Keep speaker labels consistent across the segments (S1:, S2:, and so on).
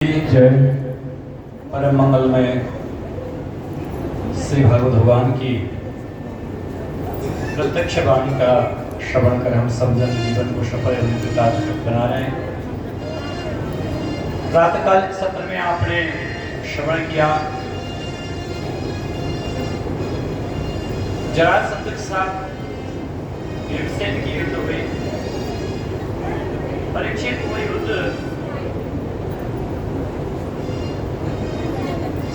S1: जय परम मंगलमय श्री भगवत भगवान की प्रत्यक्ष वाणी का श्रवण कर हम सब जन जीवन को सफल एवं कृतार्थ बना रहे हैं। प्रातःकालीन सत्र में आपने श्रवण किया जरासंध के साथ भीमसेन की युद्ध हुई। परीक्षित हुई युद्ध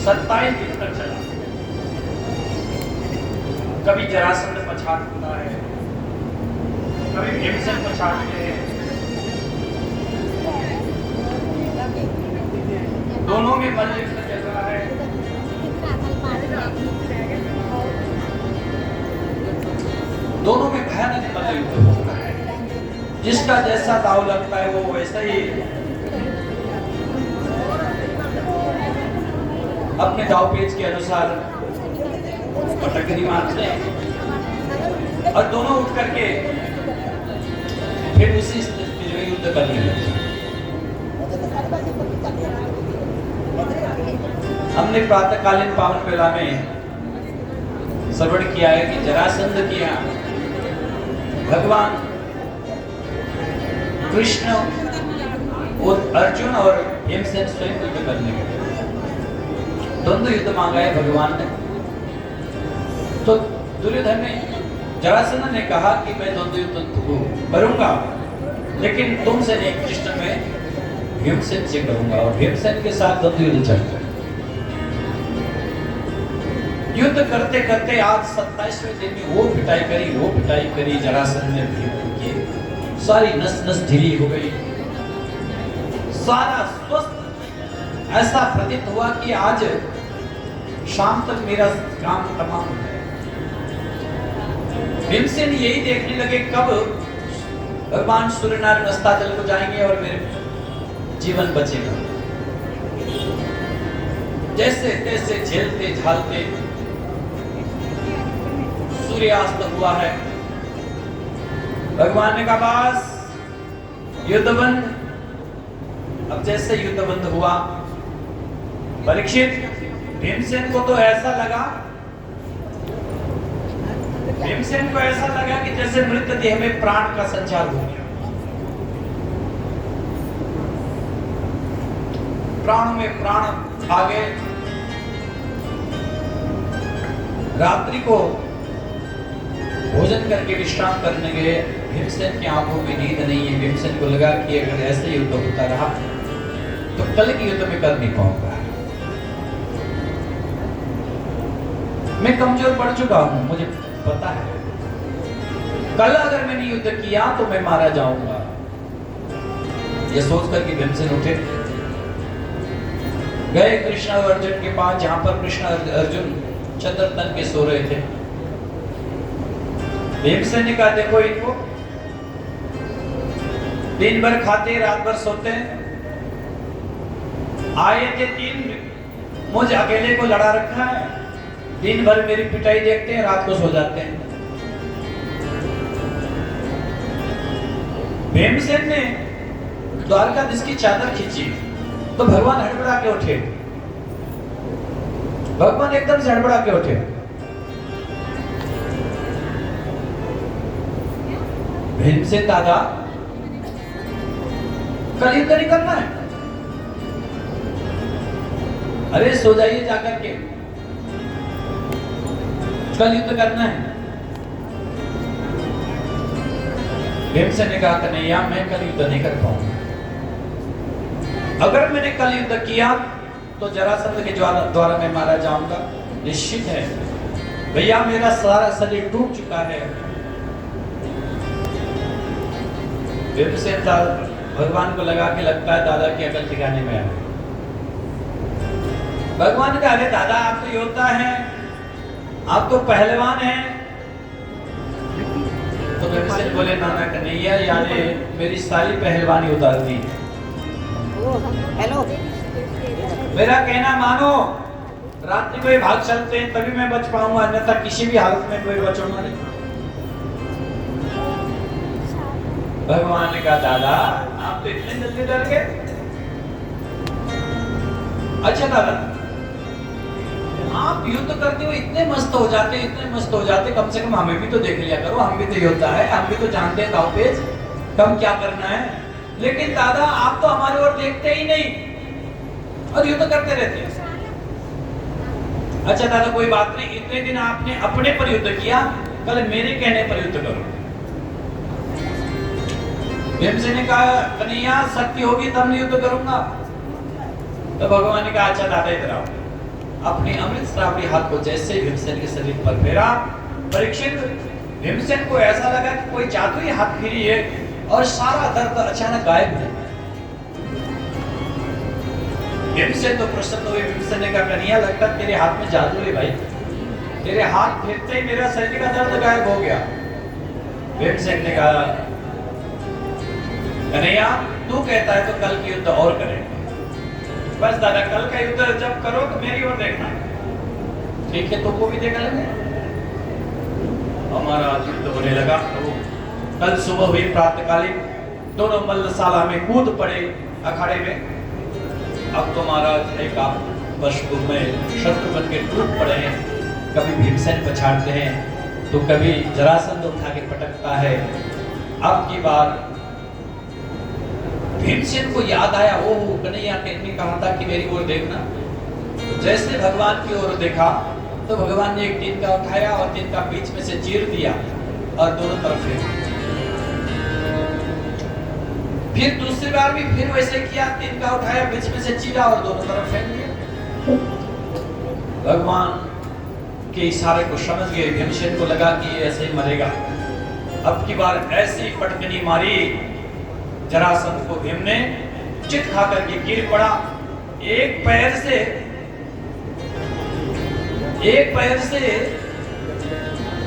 S1: 27 दिन तक चला। कभी जरासंध पछाड़ता है, कभी भीमसेन पछाड़ते हैं। दोनों में मल्लयुद्ध चल रहा है। दोनों में भयानक मल्लयुद्ध हो रहा है। जिसका जैसा दाव लगता है वो वैसा ही अपने दाव पेच के अनुसार पटकनी मारते हैं और दोनों उठ करके फिर उसी स्थिति में युद्ध करने लगते हैं। हमने प्रातःकालीन पावन वेला में श्रवण किया है कि जरासंध की यहाँ भगवान कृष्ण और अर्जुन और भीमसेन स्वयं युद्ध करने लगे। द्वंद्व युद्ध मांगा है भगवान ने। तो दुर्योधन ने जरासंध ने कहा कि मैं द्वंद्व युद्ध करूंगा, लेकिन तुमसे नहीं, कृष्ण में भीमसेन से करूंगा। और भीमसेन के साथ द्वंद्व युद्ध चलता है। युद्ध करते करते आज 27वें दिन में वो पिटाई करी जरासंध ने भीम की। सारी नस नस ढीली हो गई, सारा स्वस्थ ऐसा प्रतीत हुआ कि आज शाम तक मेरा काम तमाम हो गया। भीमसेन यही देखने लगे कब भगवान सूर्यनारायण अस्ताचल को जाएंगे और मेरे जीवन बचेगा। जैसे तैसे झेलते झालते सूर्यास्त हुआ है। भगवान ने कहा बस युद्ध बंद। अब जैसे युद्ध बंद हुआ, परीक्षित भीमसेन को तो ऐसा लगा, भीमसेन को ऐसा लगा कि जैसे मृत देह में प्राण का संचार हो गया। प्राण में प्राण आ गए। रात्रि को भोजन करके विश्राम करने गए। भीमसेन की आंखों में नींद नहीं है। भीमसेन को लगा कि अगर ऐसे युद्ध होता रहा तो कल की युद्ध में कर नहीं पाऊंगा। मैं कमजोर पड़ चुका हूं, मुझे पता है। कल अगर मैंने युद्ध किया तो मैं मारा जाऊंगा। ये सोच कर कि भीमसेन उठे, गए कृष्ण और अर्जुन के पास, जहां पर कृष्ण और अर्जुन चंद्र तन के सो रहे थे। भीमसेन ने कहा देखो इनको, दिन भर खाते रात भर सोते हैं। आए थे 3, मुझ अकेले को लड़ा रखा है। दिन भर मेरी पिटाई देखते हैं, रात को सो जाते हैं। भीमसेन ने द्वारकाधीश की चादर खींची तो भगवान हड़बड़ा के उठे। भगवान एकदम से हड़बड़ा के उठे। भीमसेन दादा कल युद्ध नहीं करना है। अरे सो जाइए जाकर के, कल युद्ध करना है। भीमसेन ने कहा कन्हैया मैं कल युद्ध नहीं कर पाऊंगा। अगर मैंने कल युद्ध किया तो जरासंध के द्वारा मैं मारा जाऊंगा, निश्चित है। भैया मेरा सारा शरीर टूट चुका है। भीमसेन भगवान को लगा के लगता है दादा की अकल ठिकाने में आ गई। भगवान कहा अरे दादा आप तो योद्धा हैं, आप तो पहलवान हैं। तो भीमसेन बोले नाना कन्हैया यानी मेरी सारी पहलवानी उतार दी।
S2: हेलो,
S1: मेरा कहना मानो, रात्रि को भाग चलते हैं तभी मैं बच पाऊंगा, अन्यथा किसी भी हालत में कोई बचूंगा नहीं। भगवान ने कहा दादा आप तो इतने जल्दी डर गए। अच्छा दादा, आप युद्ध करते हुए इतने मस्त हो जाते, इतने मस्त हो जाते, कम से कम हमें भी तो देख लिया करो, हम भी तो योद्धा है, हम भी तो जानते हैं दाव पेच कम क्या करना है। लेकिन दादा आप तो हमारे ओर देखते ही नहीं और युद्ध करते रहते हैं। अच्छा दादा कोई बात नहीं, इतने दिन आपने अपने पर युद्ध किया, कल मेरे कहने पर युद्ध करो। भीमसेन ने कहा कन्हैया शक्ति होगी तब मैं युद्ध करूंगा। तो भगवान ने कहा अच्छा दादा इधर आओ। अपने अमृत श्रावणी हाथ को जैसे भीमसेन के शरीर पर फेरा, परीक्षित भीमसेन को ऐसा लगा कि कोई जादुई हाथ फेरी है और सारा दर्द अचानक गायब हो। भीमसेन तो प्रसन्न हुए। भीमसेन ने कहा कन्हैया लगता तेरे हाथ में जादू है भाई, तेरे हाथ फेरते ही मेरा शरीर का दर्द गायब हो गया। भीमसेन ने कहा कन्हैया तू कहता है तो कल की युद्ध और करेंगे। बस दादा कल का युद्ध जब करो तो मेरी ओर देखना। ठीक है तुमको भी देख लेंगे। हमारा युद्ध होने लगा। तो कल सुबह हुई प्रातःकालीन, दोनों मल्लशाला में कूद पड़े अखाड़े में। अब तो महाराज एक आप पशु में शत्रु बन के टूट पड़े हैं। कभी भीमसेन पछाड़ते हैं तो कभी जरासंध उठा के पटकता है। अब की बार भीमसेन को याद आया, ओ कन्हैया ने कहा था कि मेरी ओर देखना। तो जैसे भगवान की ओर देखा तो भगवान ने एक तिनका उठाया और तिनका बीच में से चीर दिया और दोनों तरफ फेंक दिया। फिर दूसरी बार भी फिर वैसे किया, तिनका उठाया बीच में से चीरा और दोनों तरफ फेंक दिया। भगवान के इशारे को समझ गए। भीमसेन को लगा कि ये ऐसे ही मरेगा। अब की बार ऐसी पटकनी मारी जरासंध को, भीम ने चित खा करके गिर पड़ा। एक पैर से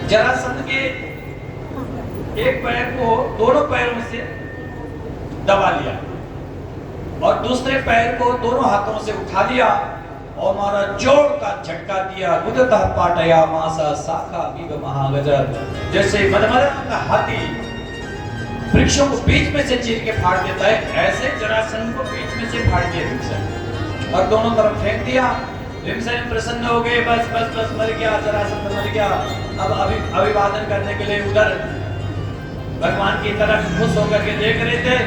S1: जरासंध के एक पैर को दोनों पैरों से दबा लिया और दूसरे पैर को दोनों हाथों से उठा लिया और मारा जोर का झटका दिया। गुदता पाटया मासा शाखा विव महागजर, जैसे मदमदन का हाथी वृक्षों को बीच में से चीर के फाड़ देता है, ऐसे जरासंध को बीच में से फाड़ दिया भीमसेन और दोनों तरफ फेंक दिया। भीमसेन प्रसन्न हो गए, बस बस बस मर गया, जरासंध मर गया। अब अभिवादन करने के लिए उधर भगवान की तरफ खुश होकर के देख रहे थे।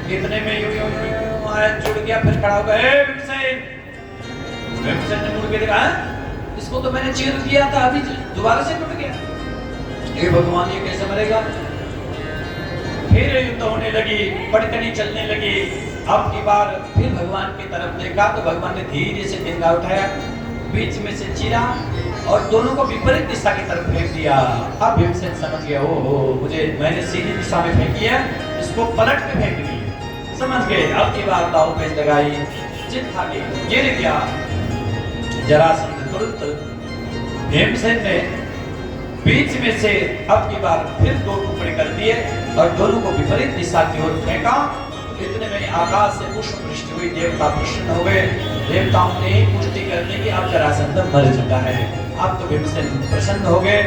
S1: इतने में यूं यूं यूं आया, जुड़ गया, फिर खड़ा हो गया। भीमसेन ने मुड़ के देखा, इसको तो मैंने चीर दिया था, अभी दोबारा से टूट गया। ये भगवान ये कैसे मरेगा। फिर युद्ध होने लगी, पटकनी चलने लगी। अब की बार फिर भगवान की तरफ देखा तो भगवान ने धीरे से तिनका उठाया, बीच में से चीरा और दोनों को विपरीत दिशा की तरफ फेंक दिया। अब भीमसेन समझ गया, ओहो मैंने सीधी दिशा में फेंकी है, इसको पलट के फेंक दी। समझ गए। अब की बार दाव पेच लगाई, चित खा के गिर गया जरासंध। तुरंत भीमसेन ने बीच में से अब की बार फिर दो टुकड़े कर दिए और दोनों को विपरीत दिशा की ओर फेंका। इतने में आकाश से पुष्प वृष्टि हुई, देवता प्रसन्न हो गए। देवताओं ने पुष्टि कर दी कि अब जरासंध मर चुका है। अब तो भीमसेन प्रसन्न हो गए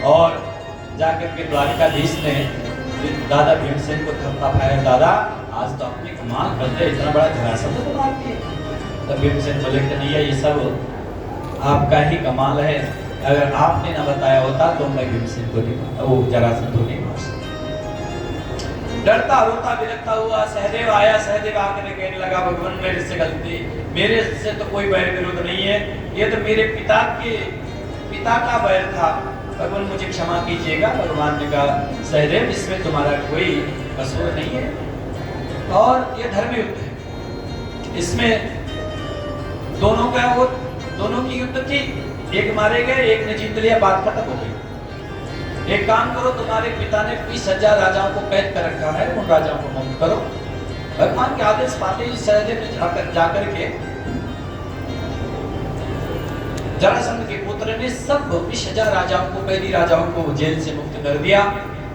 S1: और जाकर के द्वारिकाधीश ने दादा भीमसेन को थपथपाया, दादा आज तो अपनी कमाल करते, इतना बड़ा जरासंध को मार दिया। तब भीमसेन बोले कि नहीं ये सब आपका ही कमाल है, अगर आपने ना बताया होता तो मैं भीमसेन को नहीं, वो जरासंध को नहीं मार सकता। डरता रोता बिलखता हुआ सहदेव आया। सहदेव आकर कहने लगा, भगवान मेरे से गलती, मेरे से तो कोई बैर विरोध नहीं है, ये तो मेरे पिता का बैर था, भगवान मुझे क्षमा कीजिएगा। भगवान ने कहा, सहदेव इसमें तुम्हारा कोई कसूर नहीं है और ये धर्म युद्ध है, इसमें दोनों की युद्ध थी, एक मारे गए, एक ने जीत लिया, बात खत्म हो गई। एक काम करो, तुम्हारे पिता ने 20,000 राजाओं को कैद कर रखा है, उन राजाओं को मुक्त करो। भगवान के आदेश पाते ही सहदेव ने जाकर के जरासंध के पुत्र ने सब 20,000 राजाओं को, कैदी राजाओं को जेल से मुक्त कर दिया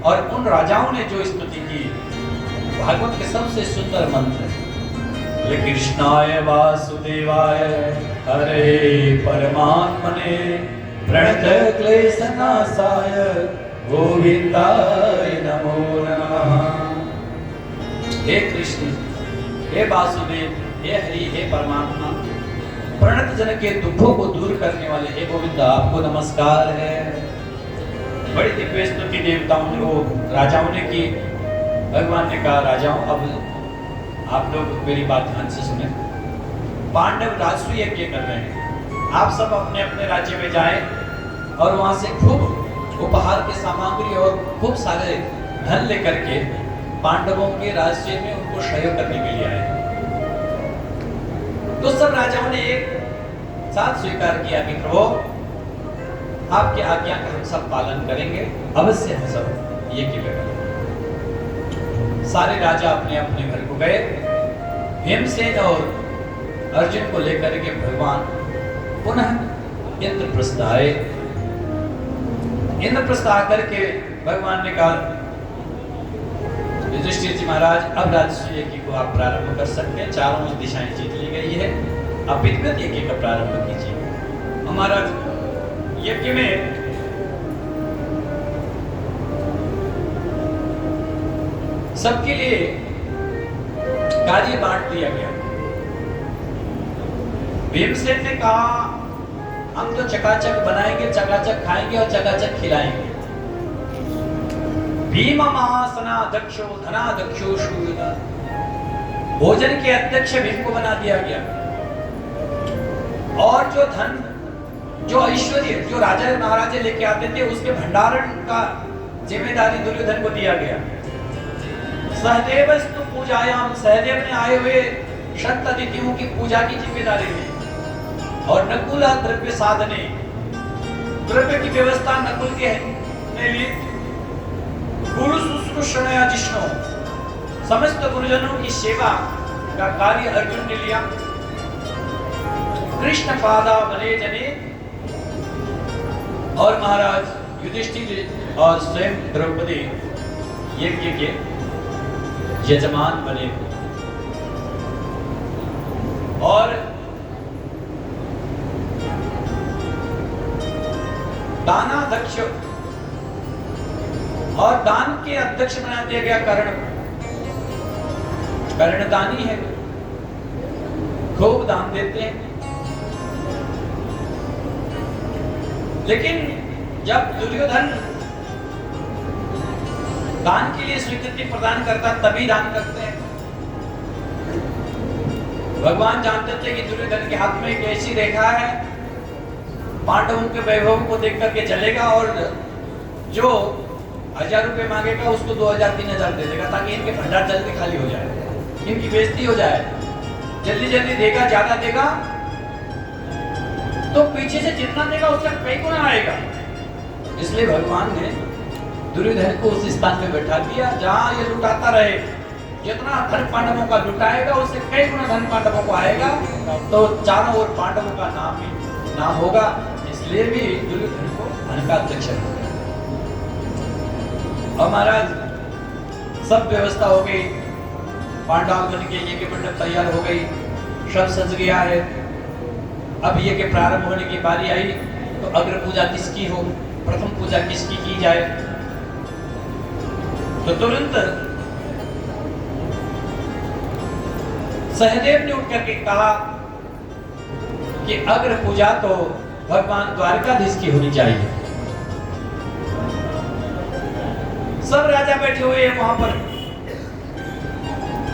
S1: और उन राजाओं ने जो स्तुति की, भागवत के सबसे सुंदर मंत्र है, कृष्णाय वासुदेवाय हरे परमात्मने प्रणत क्लेशनाशाय गोविंदाय नमो नमः। हे कृष्ण, हे वासुदेव, हे हरि, हे परमात्मा, प्रणत जन के दुखों को दूर करने वाले हे गोविंद आपको नमस्कार है। बड़ी दिव्य स्तुति देवताओं ने, वो राजाओं ने की। भगवान ने कहा राजाओं अब आप लोग मेरी बात ध्यान से सुने। पांडव राजसूय यज्ञ कर रहे हैं, आप सब अपने अपने राज्य में जाएं और वहां से खूब उपहार के सामग्री और खूब सारे धन लेकर के पांडवों के राज्य में उनको सहयोग करने के लिए आए। तो सब राजाओं ने एक साथ स्वीकार किया कि प्रभु आपकी आज्ञा का हम सब पालन करेंगे, अवश्य हम सब ये किए करेंगे। सारे राजा अपने अपने घर को गए। भीमसेन और अर्जुन को लेकर के भगवान पुनः इंद्रप्रस्थ आए। इंद्रप्रस्थ आकर के भगवान ने कहा युधिष्ठिर जी महाराज अब राजसूय यज्ञ को आप प्रारंभ कर सकते हैं, चारों दिशाएं जीत ली गई है, आप विधिवत यज्ञ का प्रारंभ कीजिए। हमारा यज्ञ में सबके लिए कार्य बांट दिया गया। भीमसेन ने कहा हम तो चकाचक बनाएंगे, चकाचक खाएंगे और चकाचक खिलाएंगे। भीम महासनाध्यक्षो धनाध्यक्षो शूरदा, भोजन के अध्यक्ष भीम को बना दिया गया। और जो धन, जो ऐश्वर्य जो राजा महाराजे लेके आते थे उसके भंडारण का जिम्मेदारी दुर्योधन को दिया गया। सहदेवस्तु पूजायाम, सहदेव ने आए हुए शत अतिथियों की पूजा की जिम्मेदारी ली। और नकुल द्रव्य साधने, द्रव्य की व्यवस्था नकुल के ने ली। गुरु शुश्रूषणया जिष्णु, समस्त गुरुजनों की सेवा का कार्य अर्जुन ने लिया। कृष्ण पादा बने जने, और महाराज युधिष्ठिर और स्वयं द्रौपदी यज्ञ के यजमान बने। और दानाध्यक्ष और दान के अध्यक्ष बना दिया गया कर्ण। कर्णदानी है, खूब दान देते हैं। लेकिन जब दुर्योधन दान के लिए स्वीकृति प्रदान करता तभी दान करते हैं। भगवान जानते थे कि दुर्योधन के हाथ में एक ऐसी रेखा है, पांडवों के वैभव को देख करके चलेगा और जो 1000 रुपए मांगेगा उसको 2000-3000 दे देगा, ताकि इनके भंडार जल्दी खाली हो जाए, इनकी बेइज्जती हो जाए। जल्दी जल्दी देगा, ज्यादा देगा तो पीछे से जितना देगा उसका कई गुना आएगा। इसलिए भगवान ने दुर्योधन को उस स्थान में बैठा दिया जहां ये लुटाता रहे। जितना धन पांडवों का लुटाएगा उससे कई गुना धन पांडवों को आएगा, तो चारों ओर पांडवों का नाम ही नाम होगा। इसलिए भी दुर्योधन को धन का अध्यक्ष हो गया। और महाराज सब व्यवस्था हो गई, पांडवागण के यज्ञ मंडप तैयार हो गई, सब सज गया है। अब यज्ञ प्रारंभ होने की बारी आई तो अग्र पूजा किसकी हो, प्रथम पूजा किसकी की जाए। तो तुरंत सहदेव ने उठ करके कहा कि अग्र पूजा तो भगवान द्वारकाधीश की होनी चाहिए। सब राजा बैठे हुए हैं वहां पर।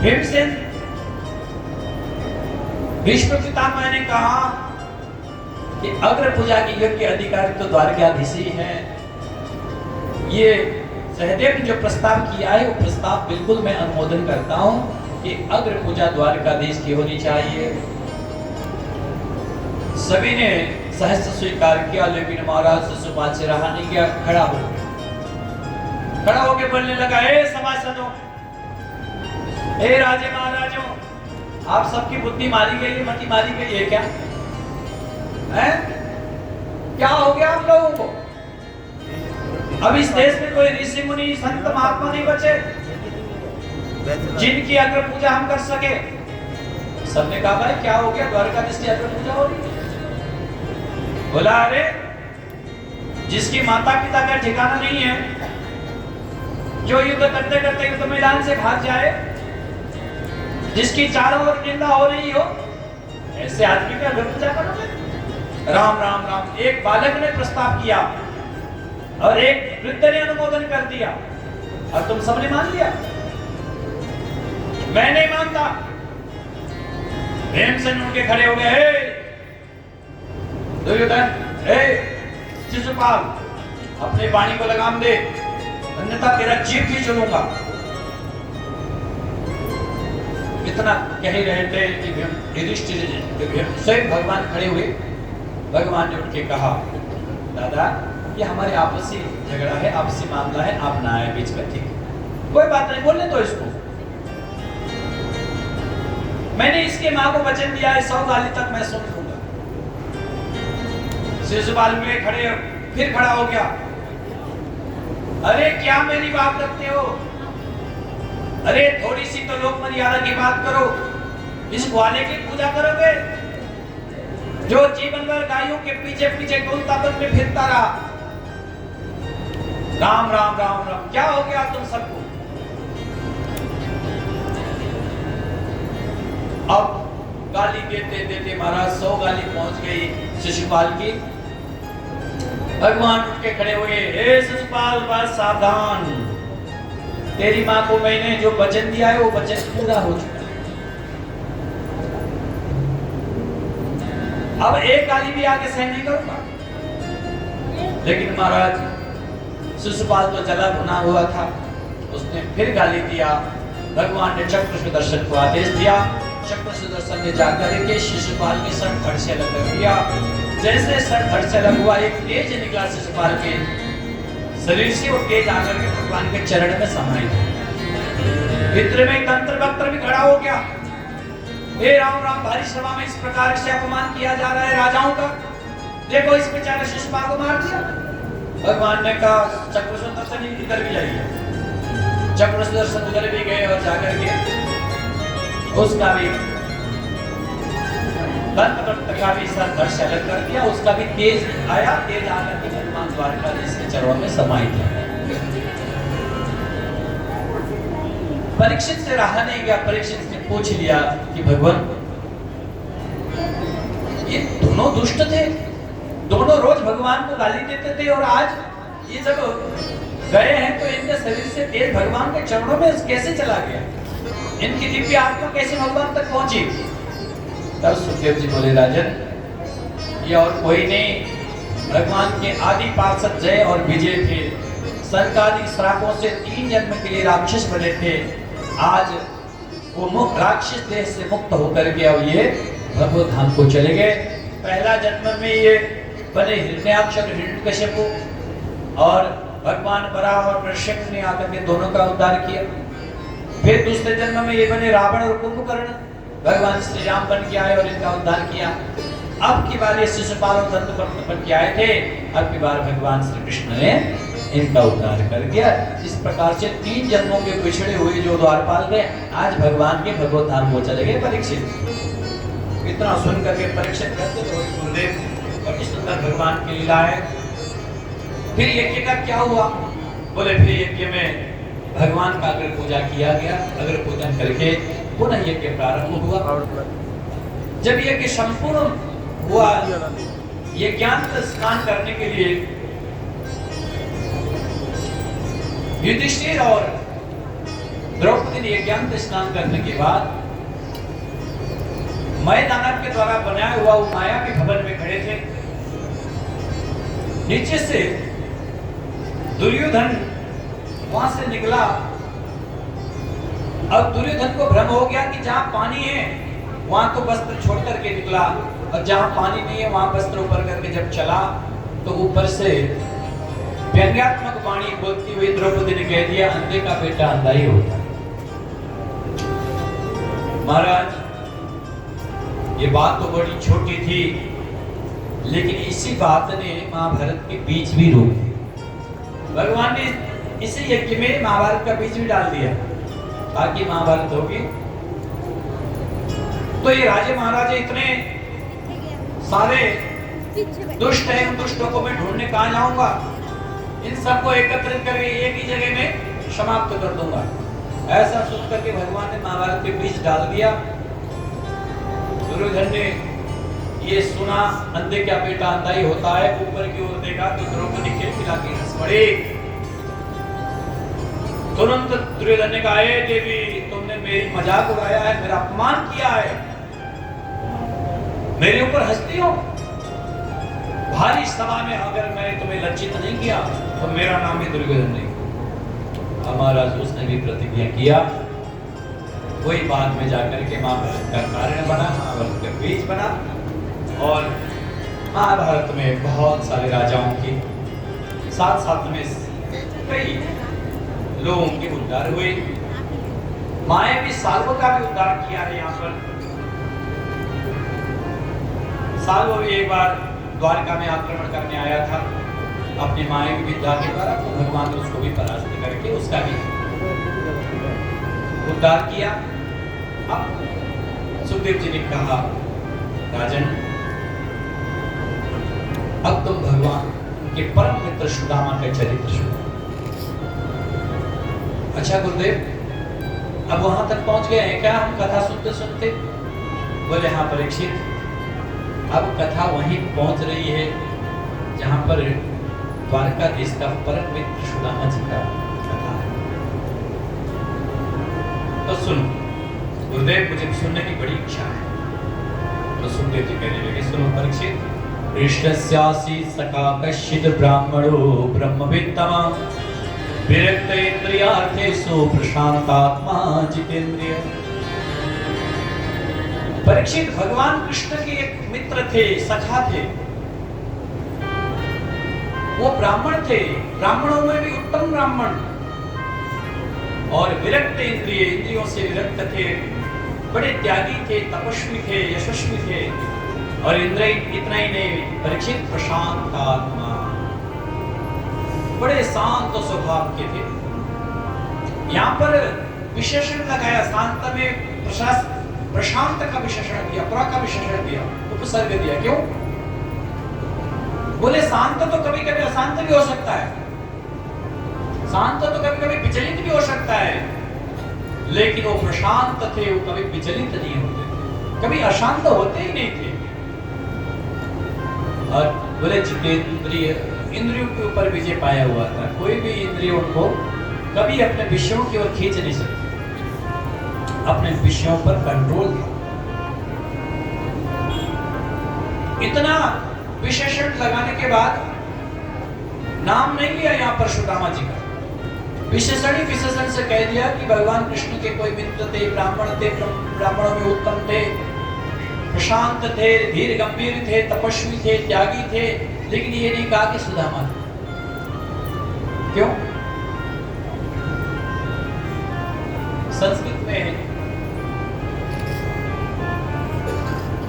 S1: भीमसेन भीष्म पितामह ने कहा कि अग्र पूजा की योग्य अधिकारी तो द्वारकाधीश ही है। ये सहदेव ने जो प्रस्ताव किया है वो प्रस्ताव बिल्कुल मैं अनुमोदन करता हूं कि अग्र पूजा द्वारकाधीश की होनी चाहिए। सभी ने सहर्ष स्वीकार किया, लेकिन महाराज शिशुपाल से रहा नहीं गया। खड़ा होके बोलने लगा, हे सभासदों, हे राजे महाराजों, आप सबकी बुद्धि मारी गई है, मति मारी गई है क्या? है? क्या हो गया आप लोगों को? अब इस देश में कोई ऋषि मुनि संत महात्मा नहीं बचे जिनकी अग्र पूजा हम कर सके। सबने कहा भाई क्या हो गया, द्वारकाधीश की अग्र पूजा हो रही है। बोला अरे जिसकी माता पिता का ठिकाना नहीं है, जो युद्ध करते करते युद्ध मैदान से भाग जाए, जिसकी चारों ओर निंदा हो रही हो, ऐसे आदमी का घर पूजा करोगे? राम राम राम। एक बालक ने प्रस्ताव किया और एक वृद्ध ने अनुमोदन कर दिया और तुम सबने मान लिया। मैं नहीं मानता। भीमसेन उनके खड़े हो गए, हे दुर्योधन, हे शिशुपाल, अपने वाणी को लगाम दे, अन्यथा तेरा जीभ भी चुनूंगा। इतना कह ही रहे थे कि युधिष्ठिर स्वयं भगवान खड़े हुए। भगवान ने उनके कहा, दादा ये हमारे आपसी झगड़ा है, आपसी मामला है, आप ना आए बीच में, ठीक कोई बात नहीं, बोलने दो इसको। मैंने इसके मां को वचन दिया है 100 गाली तक मैं सुन लूंगा। शिशुपाल में खड़े फिर खड़ा हो गया, अरे क्या मेरी बात रखते हो? अरे थोड़ी सी तो लोक मर्यादा की बात करो। इस ग्वाले की पूजा करोगे जो जीवन भर गायों के पीछे पीछे डोलता बन में फिरता रहा? राम राम राम राम, क्या हो गया तुम सबको? अब गाली देते देते महाराज 100 गाली पहुंच गई शिशुपाल की। भगवान उठ के खड़े हुए, हे शिशुपाल बस सावधान, तेरी मां को मैंने जो वचन दिया है वो वचन पूरा हो चुका है। अब एक गाली भी आगे सहन नहीं करूंगा। लेकिन महाराज शिशुपाल तो जला भुना हुआ था, उसने फिर गाली दिया। भगवान ने चक्र सुदर्शन को आदेश दिया। चक्र सुदर्शन ने जाकर के शिशुपाल के सर धड़ से अलग कर दिया। जैसे सर धड़ से अलग हुआ, एक तेज निकला शिशुपाल के शरीर से, वो तेज आकर के भगवान के चरण में समाई। मित्र में तंत्र वक्त्र भी खड़ा हो गया, हे राम राम, भारी सभा में इस प्रकार से अपमान किया जा रहा है राजाओं का, देखो इस बेचारे शिशुपाल को मार दिया। भगवान ने कहा, चक्र सुदर्शन इधर भी जाइए। चक्र सुदर्शन उधर भी गए और जाकर के उसका भी का भी सर धड़ से अलग कर दिया। उसका भी तेज आया, तेज आकर के भगवान द्वारकाधीश के चरणों में समाई था। परीक्षित से रहा नहीं गया। परीक्षित ने पूछ लिया कि भगवान ये दोनों दुष्ट थे, दोनों रोज भगवान को गाली देते थे, और आज ये जब गए हैं तो इनके शरीर से तेज भगवान के चरणों में कैसे चला गया? इनकी दिव्य आत्मा कैसे भगवान तक पहुंची? तब सुखदेव जी बोले, राजन ये और कोई नहीं, भगवान के आदि पार्षद जय और विजय थे। सरकारी श्रापों से 3 जन्म के लिए राक्षस बने थे। आज वो मुक्त राक्षस देह से मुक्त होकर के अब ये भगवत धाम को चले गए। पहला जन्म में ये बने हिरण्याक्ष और हिरण्यकशिपु, और भगवान वराह और नृसिंह ने आकर के दोनों का उद्धार किया। फिर दूसरे जन्म में ये बने रावण और कुंभकर्ण, भगवान श्री राम बन के आए और इनका उद्धार किया। अब की बार ये शिशुपाल और दंतवक्त्र बन के आए थे, अब की बार भगवान श्री कृष्ण ने इनका उद्धार कर दिया। इस प्रकार से 3 जन्मों के पिछड़े हुए जो द्वारपाल थे, आज भगवान के भगवत धाम को चले गए। परीक्षित इतना सुन करके परीक्षित करते तो गुरुदेव और इस सुंदर भगवान की लीला है। फिर यज्ञ का क्या हुआ? बोले फिर यज्ञ में भगवान का अग्र पूजा किया गया। अग्र पूजन करके पुनः यज्ञ प्रारंभ हुआ। जब यज्ञ संपूर्ण हुआ, यज्ञांत स्नान करने के लिए युधिष्ठिर और द्रौपदी ने यज्ञांत स्नान करने के बाद मय दानव के द्वारा बनाया हुआ वो माया के भवन में खड़े थे। नीचे से दुर्योधन वहां से निकला। अब दुर्योधन को भ्रम हो गया कि जहां पानी है वहां तो वस्त्र छोड़ करके निकला, और जहां पानी नहीं है वहां वस्त्र ऊपर करके जब चला तो ऊपर से व्यंग्यात्मक वाणी बोलती हुई द्रौपदी ने कह दिया, अंधे का बेटा अंधा ही होता है। महाराज ये बात तो बड़ी छोटी थी, लेकिन इसी बात ने महाभारत के बीच भी रोक दिया। भगवान ने इसी यज्ञ में महाभारत का बीज भी डाल दिया ताकि महाभारत होगी। तो ये राजे महाराजे इतने सारे दुष्ट हैं, उन दुष्टों को मैं ढूंढने कहां जाऊंगा? इन सबको एकत्रित करके एक ही जगह में समाप्त कर दूंगा। ऐसा सोच करके भगवान ने महाभारत के बीज डाल दिया। दुर्योधन ने ये सुना अंधे क्या बेटा अंधा ही होता है, ऊपर की ओर देखा तो द्रौपदी खिलखिला के हंस पड़ी। तुरंत दुर्योधन ने कहा, देवी तुमने मेरी मजाक उड़ाया है, मेरा अपमान किया है, मेरे ऊपर हंसती हो। भारी सभा में अगर मैंने तुम्हें लज्जित नहीं किया तो मेरा नाम ही दुर्योधन नहीं। हमारा उसने भी प्रतिज्ञा किया। वही बाद में जाकर के महाभारत का कारण बना, महाभारत का बीज बना और महाभारत में बहुत सारे राजाओं की साथ साथ में कई लोगों के उद्धार हुए। मायावी साल्व का भी उद्धार किया है। यहाँ पर साल्व भी एक बार द्वारका में आक्रमण करने आया था अपनी मायावी विद्या के द्वारा, तो भगवान ने उसको भी परास्त करके उसका भी उद्धार किया। अब सुखदेव जी ने कहा, राजन अब तुम भगवान के परम मित्र सुदामा का चरित्र सुनो। अच्छा गुरुदेव, अब वहां तक पहुंच गए हैं क्या हम कथा सुनते सुनते? बोले हाँ परीक्षित, अब कथा वहीं पहुंच रही है जहां पर द्वारकाधीश का परम मित्र सुदामा जी का कथा है। तो सुनो गुरुदेव, मुझे सुनने की बड़ी इच्छा है। तो सुखदेव जी कहने लगे, सुनो परीक्षित, कृष्णस्यासि सखा कश्चित् ब्राह्मणो ब्रह्मवित्तमा विरक्त इंद्रियार्थेषु प्रशांतात्मा जितेंद्रिय। परीक्षित, भगवान कृष्ण के एक मित्र थे, सखा थे, वो ब्राह्मण थे, ब्राह्मणों में भी उत्तम ब्राह्मण, और विरक्त इंद्रिय, इंद्रियों से विरक्त थे, बड़े त्यागी थे, तपस्वी थे, यशस्वी थे, और इंद्रिय इतना ही नहीं, परीक्षित प्रशांत आत्मा, बड़े शांत स्वभाव के थे। यहाँ पर विशेषण लगाया, शांत में प्रशांत का विशेषण दिया, प्र का विशेषण दिया, उपसर्ग दिया। क्यों? बोले शांत तो कभी कभी अशांत भी हो सकता है, शांत तो कभी कभी विचलित भी हो सकता है, लेकिन वो प्रशांत थे, वो कभी विचलित नहीं होते, कभी अशांत होते ही नहीं थे। और बोले जितेंद्रिय, इंद्रियों के ऊपर विजय पाया हुआ था, कोई भी इंद्रिय उनको कभी अपने विषयों की ओर खींच नहीं सकती, अपने विषयों पर कंट्रोल था। इतना विशेषण लगाने के बाद नाम नहीं लिया यहाँ पर सुदामा जी का, विशेषण ही विशेषण से कह दिया कि भगवान कृष्ण के कोई मित्र थे, ब्राह्मण थे, ब्राह्मणों में उत्तम थे, प्रशांत थे, धीर गंभीर थे, तपस्वी थे, त्यागी थे, लेकिन ये नहीं कहा कि सुदामा थे। क्यों? संस्कृत में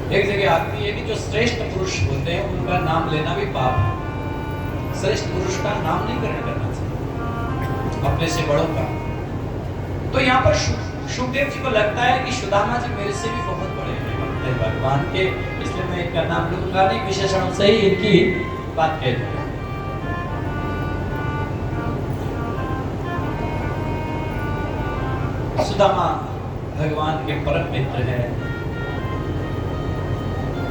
S1: एक जगह आती है कि जो श्रेष्ठ पुरुष होते हैं उनका नाम लेना भी पाप है। श्रेष्ठ पुरुष का नाम नहीं ग्रहण करना चाहिए, अपने से बड़ों का। तो यहाँ पर सुखदेव जी को लगता है कि सुदामा जी मेरे से भी बहुत बड़े हैं भगवान के, इसलिए मैं इनका नाम लूंगा नहीं, विशेषण से ही इनकी बात कह दूंगा। सुदामा भगवान के परम मित्र है।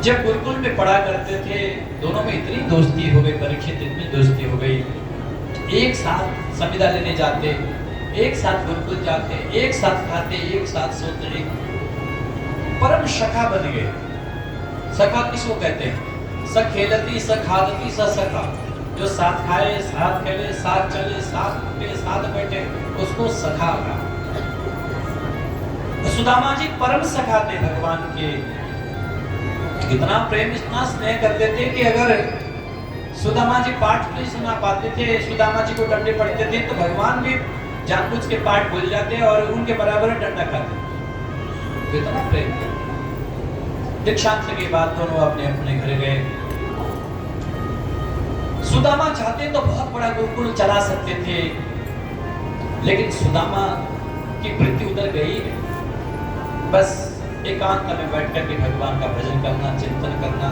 S1: जब गुरुकुल में पढ़ा करते थे, दोनों में इतनी दोस्ती हो गई, परीक्षित इतनी दोस्ती हो गई, एक साथ संविदा लेने जाते, एक साथ गुरुकुल जाते, एक साथ खाते, एक साथ सोते, परम सखा बन गए। सखा किसको कहते हैं? सखेलती, सखादती, सखा, जो साथ खाए, साथ खेले, साथ चले, साथ उठे, साथ बैठे, उसको सखा कहा। सुदामा जी परम सखा थे भगवान के, इतना प्रेम, इतना स्नेह करते थे कि अगर सुदामा जी पाठ नहीं सुना पाते थे, सुदामा जी को डंडे पड़ते थे, तो भगवान भी जानबूझ के पाठ भूल जाते और उनके बराबर डंडा खाते। इतना प्रेम। दीक्षांत के बाद दोनों अपने अपने घर गए। सुदामा चाहते तो बहुत बड़ा गुरुकुल चला सकते थे, लेकिन सुदामा की वृत्ति उधर गई, बस एकांत में बैठ कर के भगवान का भजन करना, चिंतन करना,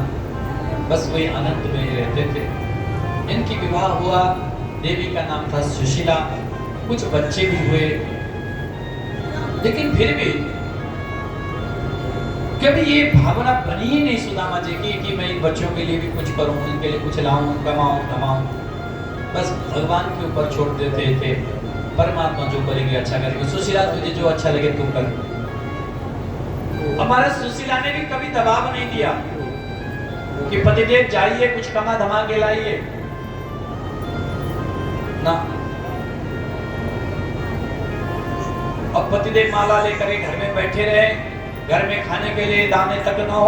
S1: बस वही आनंद में ही रहते थे। इनकी विवाह हुआ, देवी का नाम था सुशीला, कुछ बच्चे भी हुए, लेकिन फिर भी कभी ये भावना बनी ही नहीं सुदामा जी की कि मैं इन बच्चों के लिए भी कुछ करूं, इनके लिए कुछ लाऊं, कमाऊं। बस भगवान के ऊपर छोड़ देते थे, परमात्मा जो करेंगे अच्छा करेंगे, सुशीला तुझे जो अच्छा लगे तू कर। हमारा सुशीला ने भी कभी दबाव नहीं दिया कि पतिदेव जाइए कुछ कमा धमा के लाइए ना। अब पतिदेव माला लेकर के घर में बैठे रहे, घर में खाने के लिए दाने तक न हो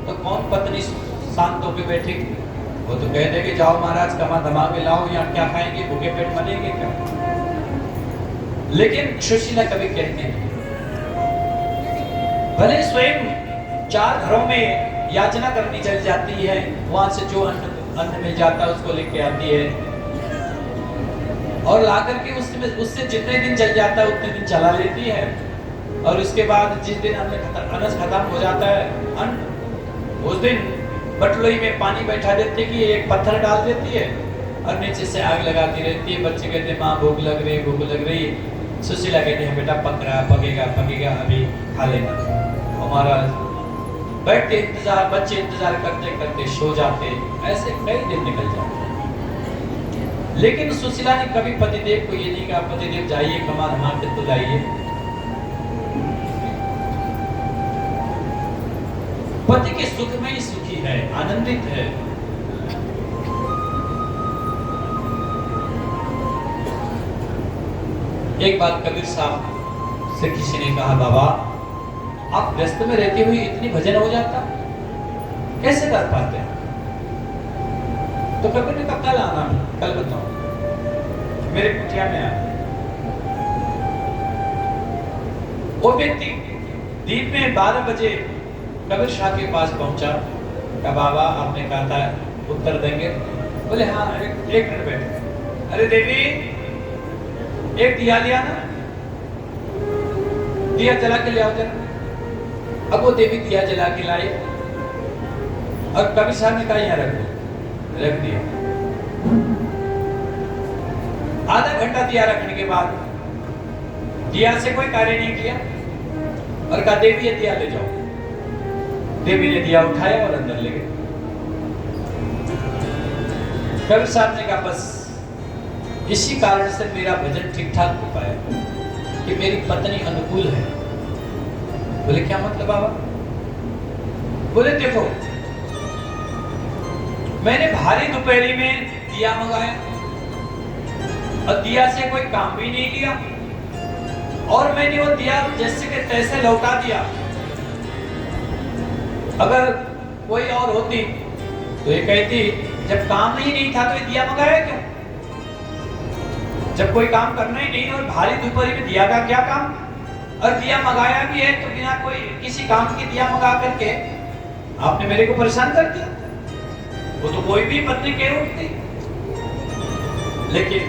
S1: तो कौन पत्नी शांत होकर बैठेगी? वो तो कह दे कि जाओ महाराज कमा धमा के लाओ, या क्या खाएंगे, भूखे पेट मरेंगे क्या? लेकिन सुशीला कभी कहती नहीं। भले स्वयं 4 घरों में याचना करनी चल जाती है, वहां से जो अन्न मिल जाता है उसको लेके आती है और लाकर के उससे जितने दिन चल जाता है उतने दिन चला लेती है। और उसके बाद जिस दिन अनाज खत्म हो जाता है अन्न, उस दिन बटलोई में पानी बैठा देती है कि एक पत्थर डाल देती है और नीचे से आग लगाती रहती है। बच्चे कहते हैं माँ भूख लग रही, भूख लग रही। सुशीला कहती है बेटा पक रहा, पकेगा अभी खा लेना। हमारा बैठते इंतजार, बच्चे इंतजार करते करते सो जाते, ऐसे कई दिन निकल जाते। लेकिन सुशीला ने कभी पतिदेव को ये नहीं कहा पतिदेव जाइए कमा धमा के तो लाइए। पति के सुख में ही सुखी है, आनंदित है। एक बार कबीर साहब से किसी ने कहा बाबा आप व्यस्त में रहते हुए इतनी भजन हो जाता, कैसे कर पाते हैं? तो कबीर ने कहा कल आना, कल बताओ मेरे कुटिया में आना। वो व्यक्ति दिन में 12 बजे कबीर शाह के पास पहुंचा। कहा बाबा आपने कहा था उत्तर देंगे। बोले हाँ, एक मिनट बैठे। अरे देवी एक दिया लिया ना, दिया जला के ले आओ जरा। अब वो देवी दिया जला के लाई और कबीर साहब ने कहा यहाँ रख दिया। आधा घंटा दिया रखने के बाद दिया से कोई कार्य नहीं किया और कहा देवी ये दिया ले जाओ। देवी ने दिया उठाया और अंदर ले गए। कबीर साहब ने कहा बस इसी कारण से मेरा भजन ठीक ठाक हो पाया कि मेरी पत्नी अनुकूल है। बोले क्या मतलब बाबा? बोले देखो मैंने भारी दोपहरी में दिया मंगाया और दिया से कोई काम भी नहीं लिया और मैंने वो दिया जैसे के तैसे लौटा दिया। अगर कोई और होती तो ये कहती जब काम ही नहीं था तो ये दिया मंगाया क्यों? जब कोई काम करना ही नहीं और भारी दोपहरी में दिया का क्या काम? और दिया मंगाया भी है तो बिना कोई किसी काम की दिया मंगा करके आपने मेरे को परेशान कर दिया। वो तो कोई भी पत्नी कह उठती, लेकिन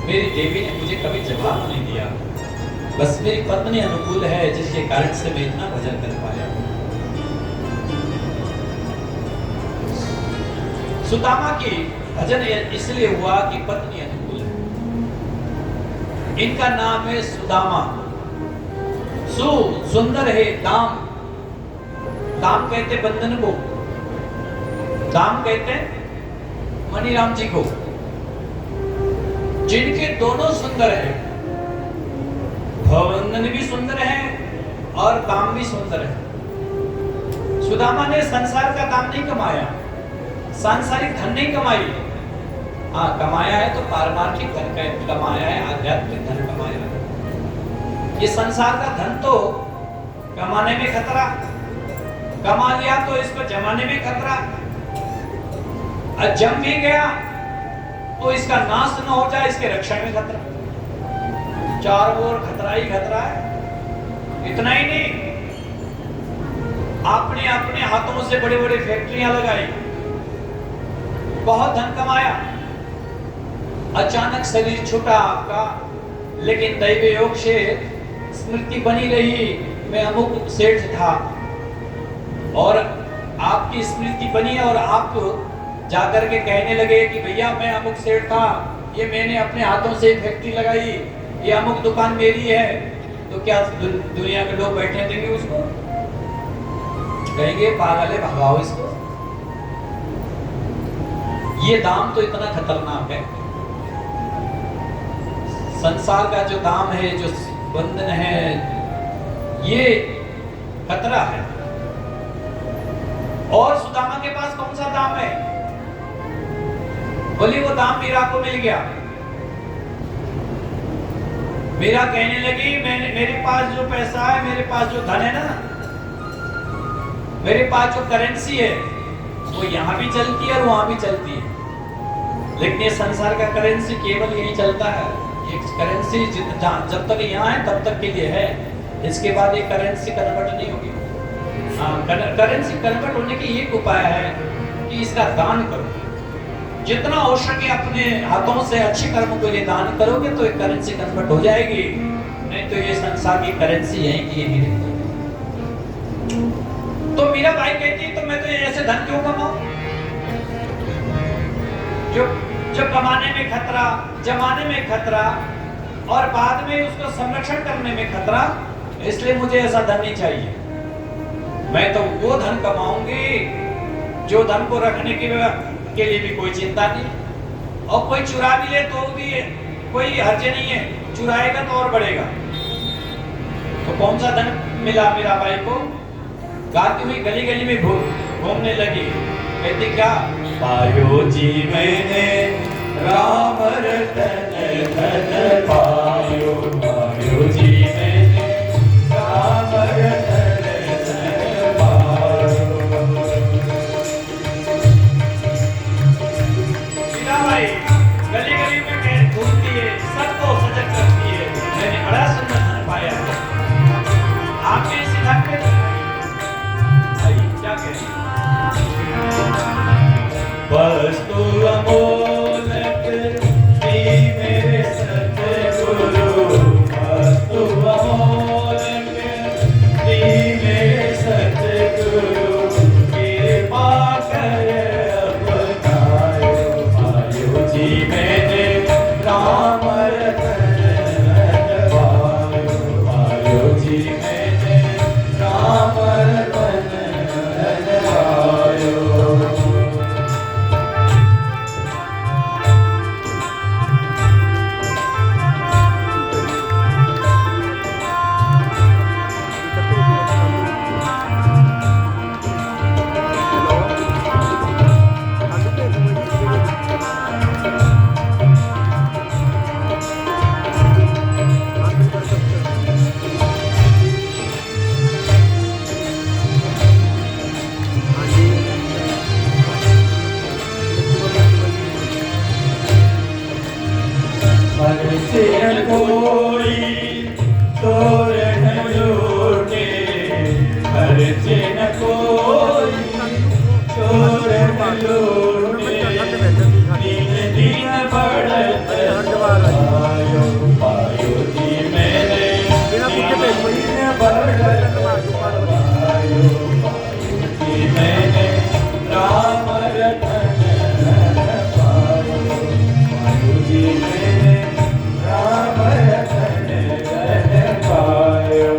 S1: मेरी देवी ने मुझे कभी जवाब नहीं दिया। बस मेरी पत्नी अनुकूल है जिसके कारण से मैं इतना भजन कर पाया। सुदामा की भजन इसलिए हुआ कि पत्नी अनुकूल है। इनका नाम है सुदामा। सुंदर है, दाम दाम कहते बंधन को, दाम कहते मणिराम जी को, जिनके दोनों सुंदर है। बंधन भी सुंदर है और दाम भी सुंदर है। सुदामा ने संसार का दाम नहीं कमाया, सांसारिक धन नहीं कमाई। हाँ कमाया है तो पारमार्थिक धन कमाया है, आध्यात्मिक धन कमाया है। ये संसार का धन तो कमाने में खतरा, कमा लिया तो इसको जमाने में खतरा, और जम भी गया तो इसका नाश न हो जाए इसके रक्षण में खतरा। चारों ओर खतरा ही खतरा है। इतना ही नहीं, आपने अपने हाथों से बड़े बड़े फैक्ट्रियां लगाई, बहुत धन कमाया, अचानक शरीर छूटा आपका, लेकिन दैव योग से स्मृति बनी रही मैं अमुक सेठ था और आपकी स्मृति बनी और आप जाकर के कहने लगे कि भैया मैं अमुक सेठ था, ये मैंने अपने हाथों से फैक्ट्री लगाई, ये अमुक दुकान मेरी है। तो क्या दुनिया के लोग बैठने देंगे उसको? कहेंगे पागल है, भगाओ इसको। ये दाम तो इतना खतरनाक है। संसार का जो दाम है, जो बंधन है, ये खतरा है। और सुदामा के पास कौन सा दाम है? बोली वो दाम मीरा को मिल गया। मीरा कहने लगी मेरे पास जो पैसा है, मेरे पास जो धन है ना, मेरे पास जो करेंसी है, वो यहां भी चलती है और वहां भी चलती है। लेकिन ये संसार का करेंसी केवल यही चलता है। ये करेंसी जब तक यहाँ है तब तक के लिए है, इसके बाद ये करेंसी कन्वर्ट नहीं होगी। करेंसी कन्वर्ट होने की एक उपाय है कि इसका दान करो। जितना हो सके अपने हाथों से अच्छे कर्मों के लिए दान करोगे तो ये करेंसी कन्वर्ट हो जाएगी, नहीं तो ये संसार की करेंसी यहीं की यहीं रहेगी। तो मीरा बाई कहती है तो मैं तो ऐसे धन क्यों कमाऊं जो कमाने में खतरा, जमाने में खतरा और बाद में उसको संरक्षण करने में खतरा, इसलिए मुझे ऐसा धन नहीं चाहिए। मैं तो वो धन कमाऊंगी जो धन को रखने के लिए भी कोई चिंता नहीं, और कोई चुरा भी ले तो भी कोई हर्ज नहीं है, चुराएगा तो और बढ़ेगा। तो कौन सा धन मिला मीराबाई को? गाती हुई गली गली में घूमने लगी, कहती क्या? पायो जी मैंने राम रतन धन पायो, पायो जी मैंने राम रतन धन पायो। मीराबाई गली गली में घूमती है, सबको सजग करती है, मैंने बड़ा सुंदर धन पाया। आपने इसी धन पे क्या कहें? वस्तु अमोलक दी मेरे सतगुरु, वस्तु अमोलक दी मेरे सतगुरु, कृपा कर अपनायो, पायो जी मैंने राम रतन धन पायो, पायो जी मैंने राम रतन धन पायो। कोई तोरण लूटे, खर्चे न कोई तोरण लूटे, दिन दिन बढ़त पायो, पायो जी मैंने दिन दिन बढ़त पायो, पायो जी मैंने राम रतन धन पायो, पायो जी मैंने राम रतन धन पायो।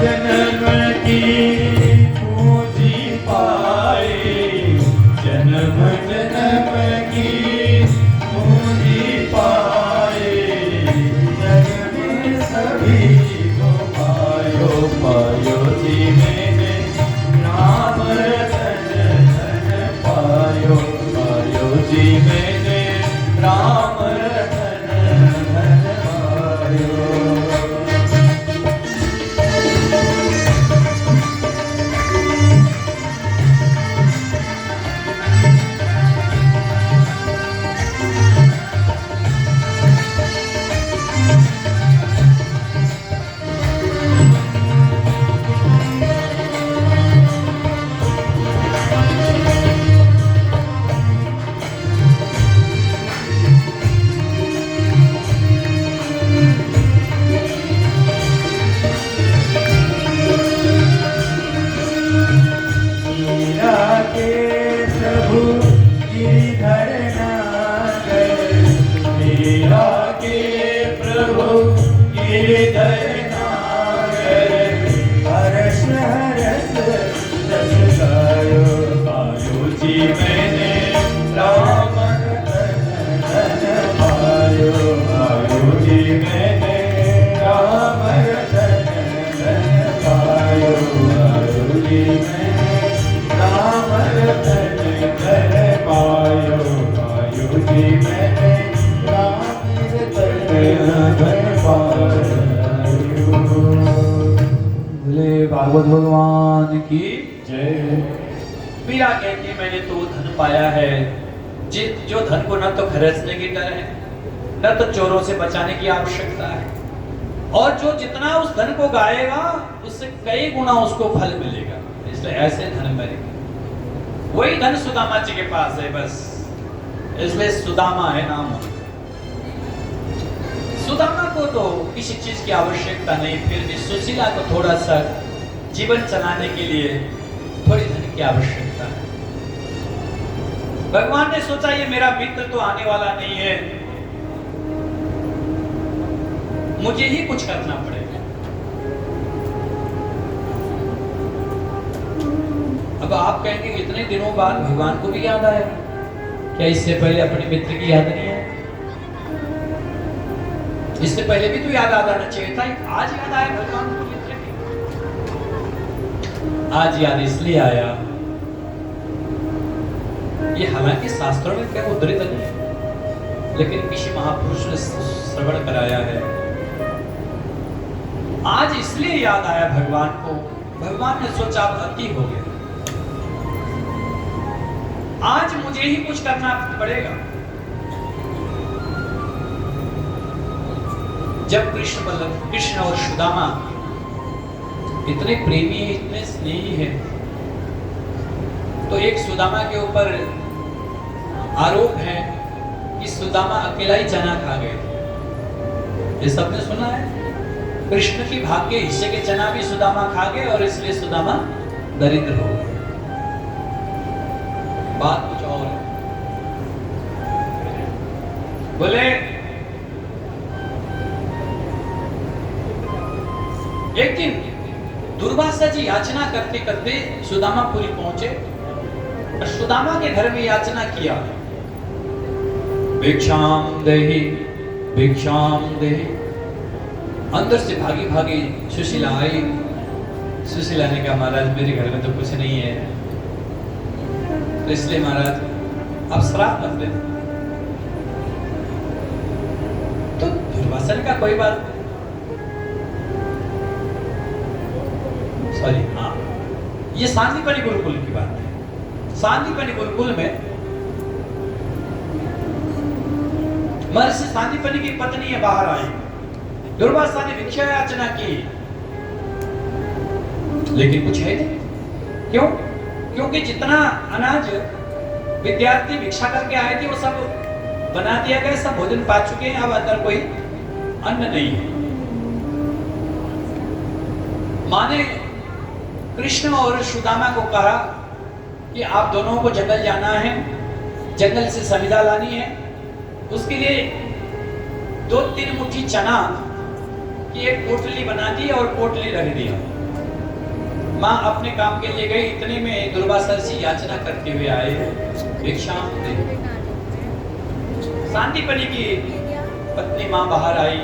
S1: जन्म की पूंजी पाए, जन्म जन्म की पूंजी पाए, जग में सभी को पायो, पायो जी मैंने राम रतन धन पायो, पायो जी मैंने राम रतन धन पायो। श्रीधर नागर हर्ष हरस जस गायो पायो जी मैंने राम रतन धन पायो पायो जी मैंने राम रतन धन पायो पायो जी मैंने राम रतन धन पायो पायो जी मैंने राम रतन धन पायो। बोले भागवत भगवान की जय। मीरा कहती मैंने तो धन पाया है जो धन को न तो खरीदने की डर है न तो चोरों से बचाने की आवश्यकता है, और जो जितना उस धन को गाएगा उससे कई गुना उसको फल मिलेगा, इसलिए ऐसे धन मिलेगा। वही धन सुदामा जी के पास है बस, इसलिए सुदामा है नाम। सुदामा को तो किसी चीज की आवश्यकता नहीं, फिर भी सुशीला को थोड़ा सा जीवन चलाने के लिए थोड़ी धन की आवश्यकता है। भगवान ने सोचा ये मेरा मित्र तो आने वाला नहीं है, मुझे ही कुछ करना पड़ेगा। अब आप कहेंगे इतने दिनों बाद भगवान को भी याद आया, क्या इससे पहले अपने मित्र की याद नहीं है? इससे पहले भी तो याद आ जाना चाहिए था, आज याद आया भगवान को मित्र की। आज याद इसलिए आया, ये हालांकि शास्त्रों में क्या उद्धृत नहीं है, लेकिन किसी महापुरुष ने श्रवण कराया है। आज इसलिए याद आया भगवान को, भगवान ने सोचा अब अति हो गया, आज मुझे ही कुछ करना पड़ेगा। जब कृष्ण और सुदामा इतने प्रेमी है, इतने स्नेही है, तो एक सुदामा के ऊपर आरोप है कि सुदामा अकेला ही चना खा गए। ये सबने सुना है। कृष्ण की भाग्य हिस्से के चना भी सुदामा खा गए और इसलिए सुदामा दरिद्र हो गए। बात कुछ और है। बोले एक दिन दुर्वासा जी याचना करते करते सुदामापुरी पहुंचे और सुदामा के घर में याचना किया, भिक्षाम देहि भिक्षाम देहि। अंदर से भागी भागी सुशीला आई। सुशीला ने कहा महाराज मेरे घर में तो कुछ नहीं है, तो इसलिए महाराज आप श्राप मत दें। तो दुर्वासा ने कहा कोई बात, सॉरी हाँ, ये सांदीपनि गुरुकुल की बात है। सांदीपनि गुरुकुल में महर्षि सांदीपनि की पत्नी है बाहर आई। दुर्वासा ने भिक्षा याचना की, लेकिन कुछ है नहीं। क्यों? क्योंकि जितना अनाज विद्यार्थी भिक्षा करके आए थे वो सब बना दिया गया, सब भोजन पा चुके हैं, अब अंदर कोई अन्न नहीं है। माने कृष्ण और सुदामा को कहा कि आप दोनों को जंगल जाना है, जंगल से समिधा लानी है, उसके लिए 2-3 मुट्ठी चना की एक पोटली बना दी और पोटली रख दिया। माँ अपने काम के लिए गई, इतने में दुर्वासा जी याचना करते हुए आए, भिक्षाम दे। सांदीपनि की पत्नी माँ बाहर आई,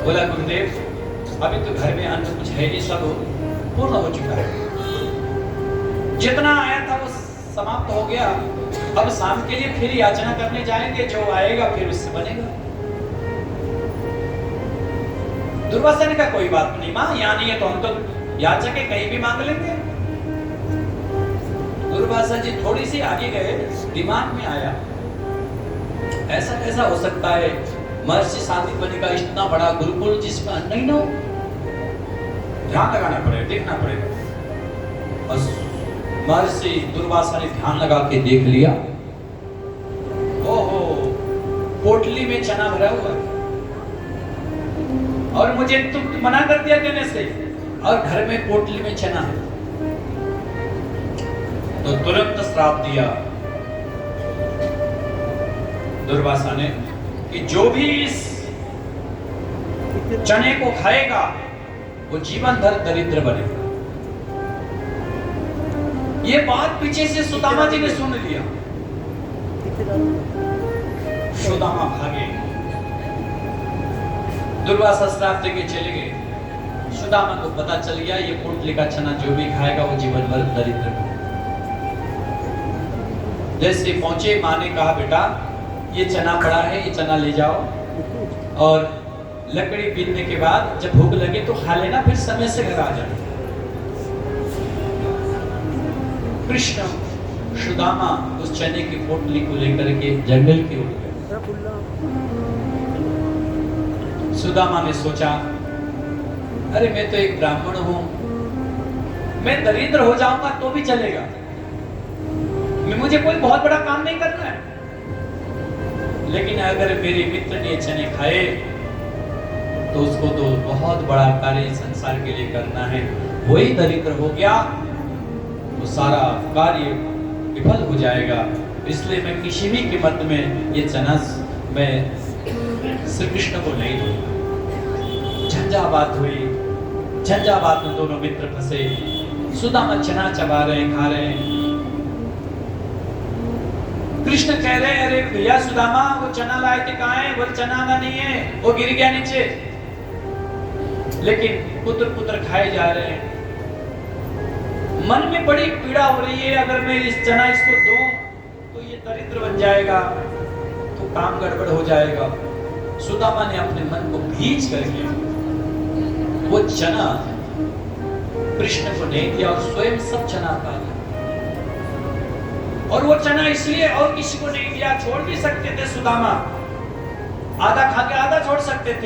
S1: बोला गुरुदेव अभी तो घर में अन्न कुछ है नहीं, सब पूर्ण हो चुका है, जितना आया था वो समाप्त हो गया, अब शाम के लिए फिर याचना करने जाएंगे, जो आएगा फिर उससे बनेगा। दुर्वासा ने कहा कोई बात नहीं माँ, यहाँ नहीं है तो हम तो याचक के कहीं भी मांग लेंगे। दुर्वासा जी थोड़ी सी आगे गए, दिमाग में आया ऐसा कैसा हो सकता है, महर्षि सांदीपनि का इतना बड़ा गुरुकुल जिसमें अन्न ही ना हो। ध्यान लगाना पड़ेगा, देखना पड़ेगा। और महर्षि दुर्वासा ने ध्यान लगा के देख लिया, ओहो पोटली में चना भरा हुआ है, और मुझे तुम मना कर दिया देने से, और घर में पोटली में चना है। तो तुरंत श्राप दिया दुर्वासा ने कि जो भी इस चने को खाएगा वो जीवन भर दरिद्र बनेगा। ये बात पीछे से सुदामा जी ने सुन लिया। सुदामा भागे, दुर्वासा श्राप देके चले गए। सुदामा को पता चल गया ये पोटली का चना जो भी खाएगा वो जीवन भर दरिद्र बनेगा। जैसे पहुंचे, माँ ने कहा बेटा ये चना पड़ा है, ये चना ले जाओ और लकड़ी बीनने के बाद जब भूख लगे तो खा लेना, फिर समय से घर आ जाना। कृष्ण सुदामा उस चने की पोटली को लेकर के जंगल की ओर गए। सुदामा ने सोचा अरे मैं तो एक ब्राह्मण हूं, मैं दरिद्र हो जाऊंगा तो भी चलेगा, मुझे कोई बहुत बड़ा काम नहीं करना है, लेकिन अगर मेरे मित्र ने चने खाए तो उसको तो बहुत बड़ा कार्य संसार के लिए करना है, वही दरिद्र हो गया तो सारा कार्य विफल हो जाएगा। इसलिए मैं किसी भी कीमत में ये चना मैं श्री कृष्ण को नहीं दूंगा। झंझावात हुई, झंझावात में दोनों मित्र फंसे। सुदामा चना चबा रहे, खा रहे। कृष्ण कह रहे अरे भैया सुदामा वो चना लाए थे कहाँ है? वो चना आना नहीं है, वो गिर गया नीचे। लेकिन पुत्र पुत्र खाए जा रहे हैं। मन में बड़ी पीड़ा हो रही है, अगर मैं इस चना इसको दूं तो ये दरिद्र बन जाएगा, तो काम गड़बड़ हो जाएगा। सुदामा ने अपने मन को भीज करके वो चना कृष्ण को नहीं दिया और स्वयं सब चना खा लिया। और वो चना इसलिए और किसी को नहीं दिया, छोड़ भी सकते थे सुदामा, आधा खा के आधा छोड़ सकते थे।